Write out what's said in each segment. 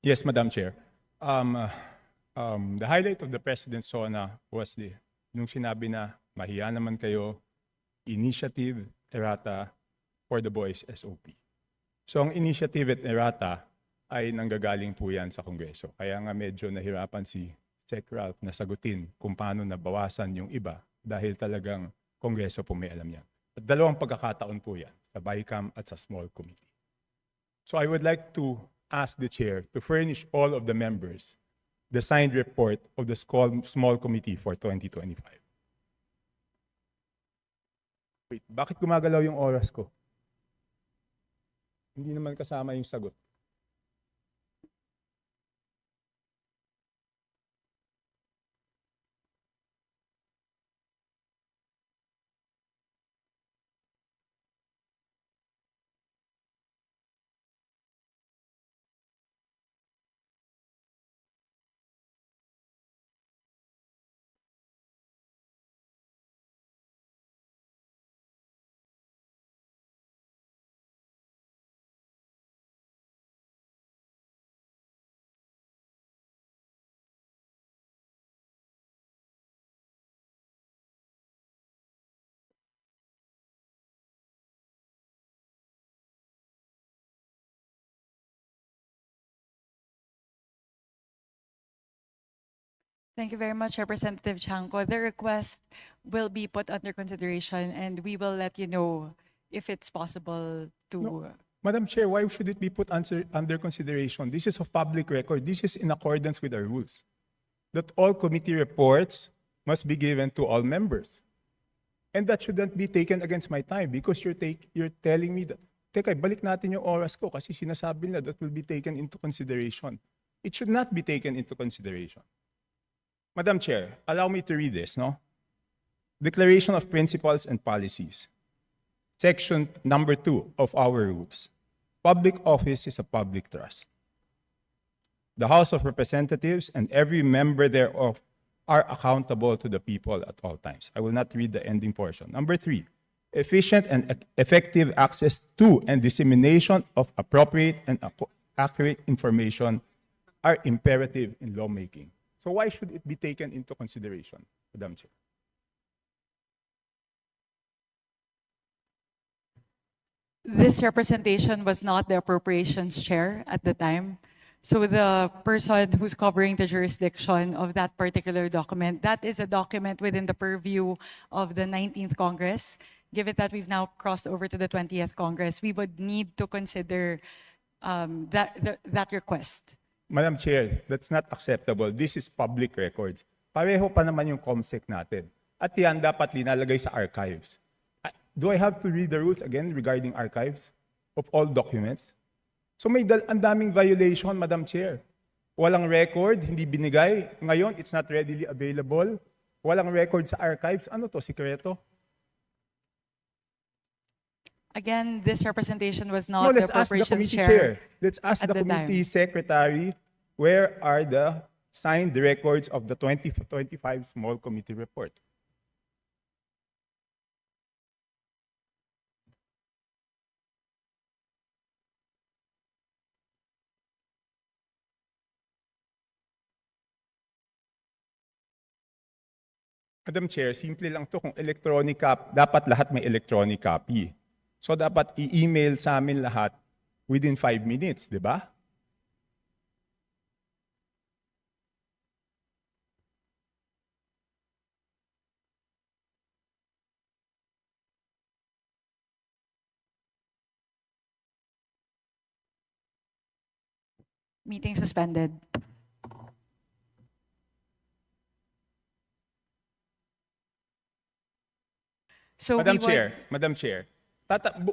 Yes, Madam Chair. The highlight of the President's SONA was nung sinabi na mahiya naman kayo, initiative, errata for the boys SOP. So ang initiative at errata ay nanggagaling po yan sa Kongreso. Kaya nga medyo nahirapan si Sec. Ralph na sagutin kung paano nabawasan yung iba dahil talagang Kongreso po may alam yan. At dalawang pagkakataon po yan, sa BICAM at sa small committee. So I would like to ask the Chair to furnish all of the members the signed report of the small committee for 2025. Wait, bakit gumagalaw yung oras ko? Hindi naman kasama yung sagot. Thank you very much, Representative Chanco. The request will be put under consideration and we will let you know if it's possible to... No. Madam Chair, why should it be put under consideration? This is of public record. This is in accordance with our rules. That all committee reports must be given to all members. And that shouldn't be taken against my time because you're telling me that, teka, balik natin yung oras ko kasi sinasabi nila that will be taken into consideration. It should not be taken into consideration. Madam Chair, allow me to read this, no? Declaration of Principles and Policies. Section number 2 of our rules. Public office is a public trust. The House of Representatives and every member thereof are accountable to the people at all times. I will not read the ending portion. Number 3, efficient and effective access to and dissemination of appropriate and accurate information are imperative in lawmaking. So why should it be taken into consideration, Madam Chair? This representation was not the appropriations chair at the time. So the person who's covering the jurisdiction of that particular document, that is a document within the purview of the 19th Congress. Given that we've now crossed over to the 20th Congress, we would need to consider that request. Madam Chair, that's not acceptable. This is public records. Pareho pa naman yung COMSEC natin. At yan dapat linalagay sa archives. Do I have to read the rules again regarding archives of all documents? So may ang daming violation, Madam Chair. Walang record, hindi binigay. Ngayon, it's not readily available. Walang record sa archives. Ano to, sikreto? Again, this representation was not the let's ask the appropriations committee chair. Let's ask at the the committee time. secretary, where are the signed records of the 2025 small committee report? Madam Chair, simple lang to kung electronic copy, dapat lahat may electronic copy. So dapat i-email sa amin lahat within 5 minutes, di ba? Meeting suspended. So Madam we would- Chair,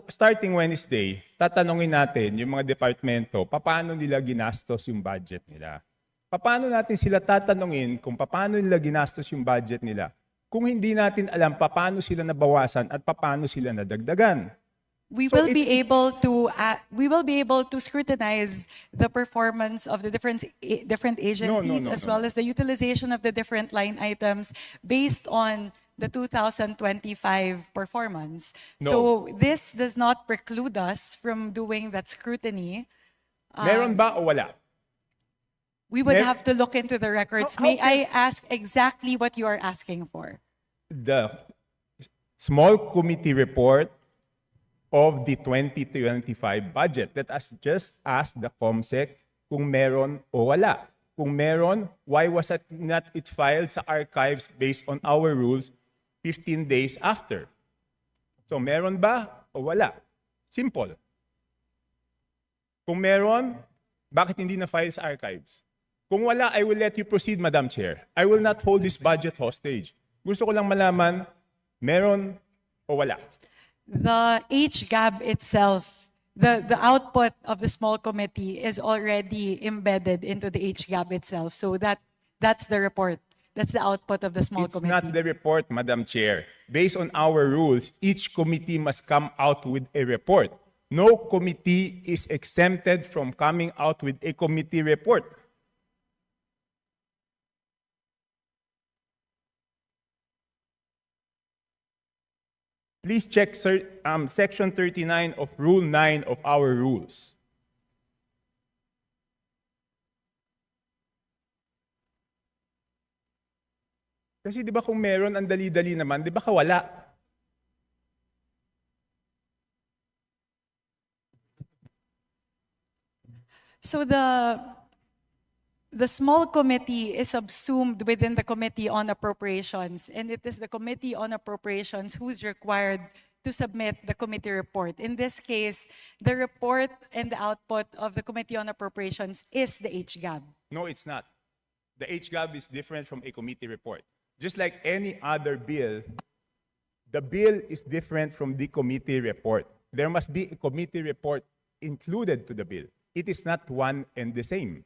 starting Wednesday, tatanungin natin yung mga departamento, paano nila ginastos yung budget nila. Paano natin sila tatanungin kung paano nila ginastos yung budget nila kung hindi natin alam paano sila nabawasan at paano sila nadagdagan. We So will be able to scrutinize the performance of the different agencies as well as the utilization of the different line items based on the 2025 performance. No. So this does not preclude us from doing that scrutiny. Meron ba o wala? We would Mer- have to look into the records. How May can- I ask exactly what you are asking for? The small committee report of the 2025 budget. Let us just ask the COMSEC kung meron o wala. Kung meron, why was it not filed sa archives based on our rules 15 days after? So meron ba o wala? Simple. Kung meron, bakit hindi na-file sa archives? Kung wala, I will let you proceed, Madam Chair. I will not hold this budget hostage. Gusto ko lang malaman, meron o wala? The HGAB itself, the output of the small committee is already embedded into the HGAB itself. So that's the report. That's the output of the small It's committee. not the report, Madam Chair. Based on our rules, each committee must come out with a report. No committee is exempted from coming out with a committee report. Please check Section 39 of Rule 9 of our rules. Kasi di ba kung meron, ang dali-dali naman, di ba kawala? So the small committee is subsumed within the Committee on Appropriations, and it is the Committee on Appropriations who's required to submit the committee report. In this case, the report and the output of the Committee on Appropriations is the HGAB. No, it's not. The HGAB is different from a committee report. Just like any other bill, the bill is different from the committee report. There must be a committee report included to the bill. It is not one and the same.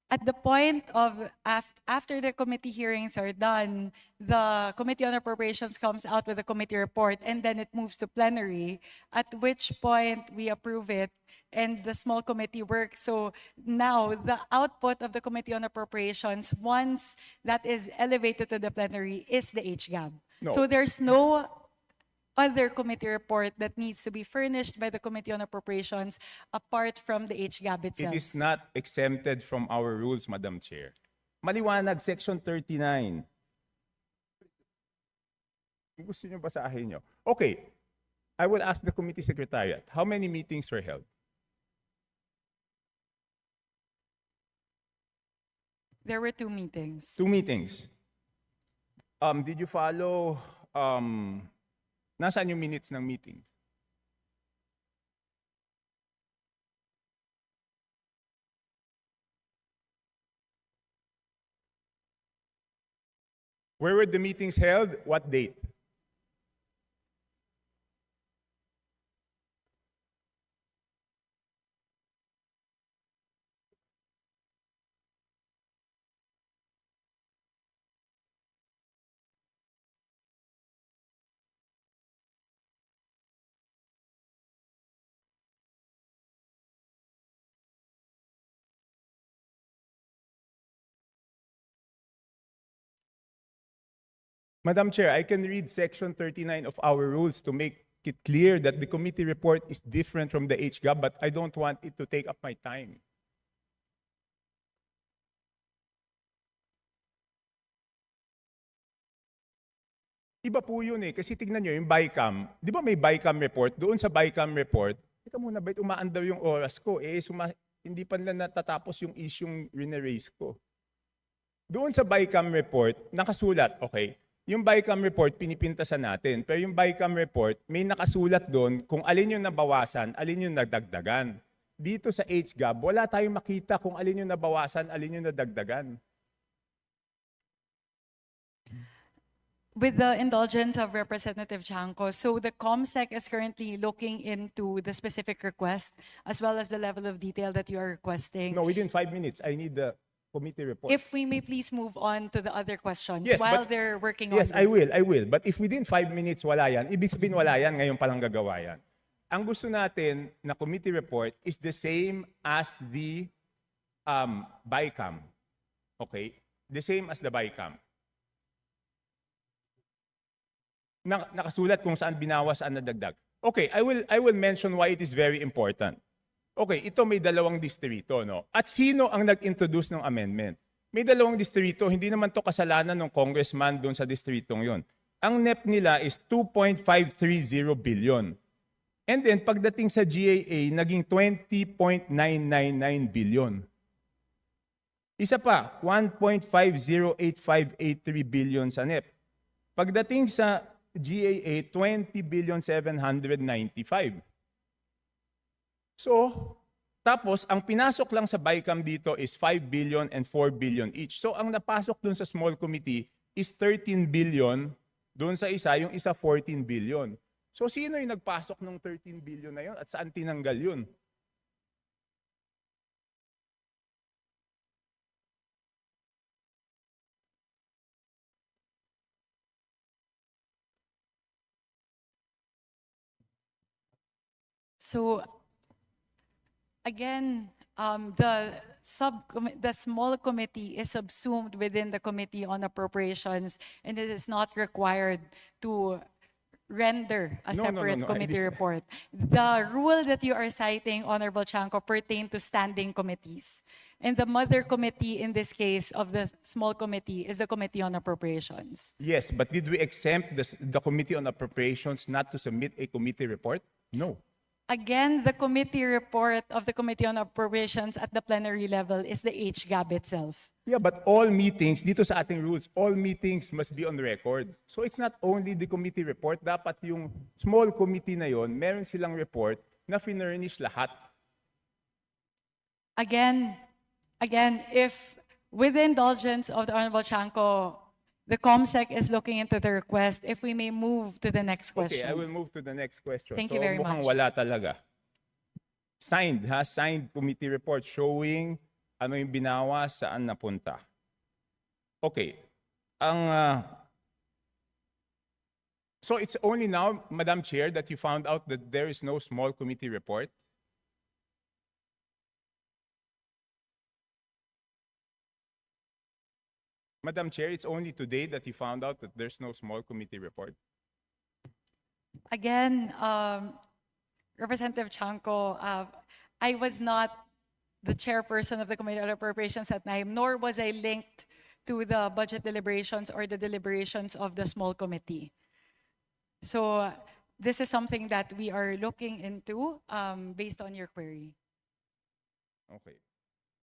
At the point of after the committee hearings are done, the Committee on Appropriations comes out with a committee report, and then it moves to plenary, at which point we approve it and the small committee works. So now the output of the Committee on Appropriations, once that is elevated to the plenary, is the HGAB. No. So there's no other committee report that needs to be furnished by the Committee on Appropriations apart from the HGAB itself. It is not exempted from our rules, Madam Chair. Maliwanag, Section 39. Gusto niyo basahin niyo? Okay, I will ask the committee secretariat, how many meetings were held? There were 2 meetings. 2 meetings. Did you follow, nasaan yung minutes ng meetings? Where were the meetings held? What date? Madam Chair, I can read Section 39 of our rules to make it clear that the committee report is different from the HGAB, but I don't want it to take up my time. Iba po yun eh, kasi tignan nyo yung BICAM. Di ba may BICAM report? Doon sa BICAM report, teka muna, ba't umaandar yung oras ko? Hindi pa nila natatapos yung isyong rineraise ko. Doon sa BICAM report, nakasulat, okay, yung BICAM report, pinipintasan natin. Pero yung BICAM report, may nakasulat doon kung alin yung nabawasan, alin yung nadagdagan. Dito sa HGAB, wala tayong makita kung alin yung nabawasan, alin yung nadagdagan. With the indulgence of Representative Chanco, so the COMSEC is currently looking into the specific request as well as the level of detail that you are requesting. No, within 5 minutes, I need the committee report. If we may please move on to the other questions Yes, while but- they're working on Yes, this. I will. But if within 5 minutes wala yan, ibig sabihin wala yan, ngayon palang gagawa yan. Ang gusto natin na committee report is the same as the BICAM. Okay? The same as the BICAM. Nakasulat kung saan binawas, saan nadagdag. Okay, I will mention why it is very important. Okay, ito may dalawang distrito, no? At sino ang nag-introduce ng amendment? May dalawang distrito, hindi naman to kasalanan ng congressman doon sa distritong yon. Ang NEP nila is 2.530 billion. And then, pagdating sa GAA, naging 20.999 billion. Isa pa, 1.508583 billion sa NEP. Pagdating sa GAA, 20 billion 795. So, tapos ang pinasok lang sa BICAM dito is 5 billion and 4 billion each. So, ang napasok dun sa small committee is 13 billion, dun sa isa, yung isa 14 billion. So, sino yung nagpasok ng 13 billion na yun at saan tinanggal yun? So again, the small committee is subsumed within the Committee on Appropriations, and it is not required to render a No, no, no, separate no, I committee didn't- report. The rule that you are citing, Honorable Chanco, pertain to standing committees. And the mother committee in this case of the small committee is the Committee on Appropriations. Yes, but did we exempt the Committee on Appropriations not to submit a committee report? No. Again, the committee report of the Committee on Appropriations at the plenary level is the HGAB itself. Yeah, but all meetings, dito sa ating rules, all meetings must be on record. So it's not only the committee report, dapat yung small committee na yon, meron silang report na finurnish lahat. Again, if with the indulgence of the Honorable Chanco, the COMSEC is looking into the request, if we may move to the next question. Okay, I will move to the next question. Thank so you very mukhang much. wala talaga. Signed, signed committee report showing ano yung binawa, saan napunta. Okay. So it's only now, Madam Chair, that you found out that there is no small committee report? Madam Chair, it's only today that you found out that there's no small committee report? Again, Representative Chanco, I was not the chairperson of the Committee on Appropriations at time, nor was I linked to the budget deliberations or the deliberations of the small committee. So this is something that we are looking into based on your query. Okay.